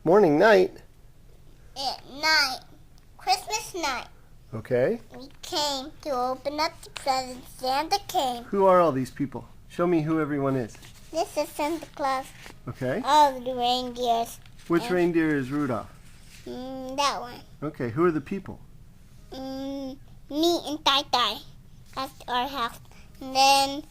Morning, night. At night, Christmas night, Okay. we came to open up the presents. Santa came. Who are all these people? Show me who everyone is. This is Santa Claus. Okay. All the reindeers. Which And- reindeer is Rudolph? That one. Okay. Who are the people? Me and Tai Tai. That's our house. And then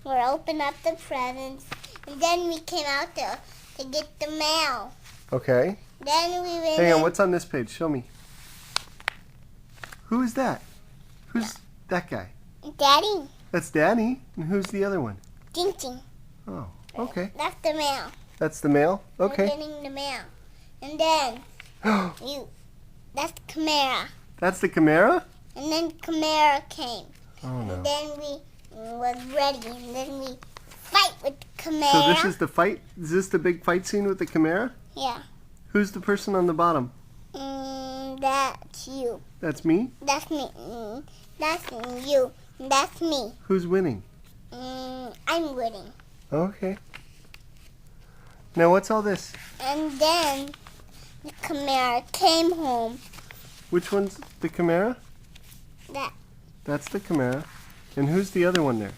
we're opening up the presents. And then we came out to get the mail. Okay. Then we went Hang on. in- What's on this page? Show me. Who is that? Who's that guy? Daddy. That's Danny. And who's the other one? Ding Ding. Oh. Okay. That's the mail. That's the mail. We're Okay. getting the mail. And then that's Camara. That's the Camara? And then Camara came. Oh And no. then we was ready. And then we fight with Camara. So this is the fight? Is this the big fight scene with the Camara? Yeah. Who's the person on the bottom? That's you. That's me? That's me. That's you. That's me. Who's winning? I'm winning. Okay. Now what's all this? And then the Camara came home. Which one's the Camara? That. That's the Camara. And who's the other one there?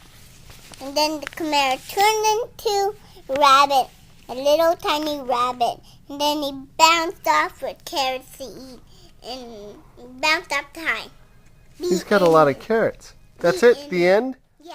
And then the Camara turned into a rabbit, a little tiny rabbit. And then he bounced off with carrots to eat and bounced up high. He's got a lot of carrots. That's it? The end? Yeah.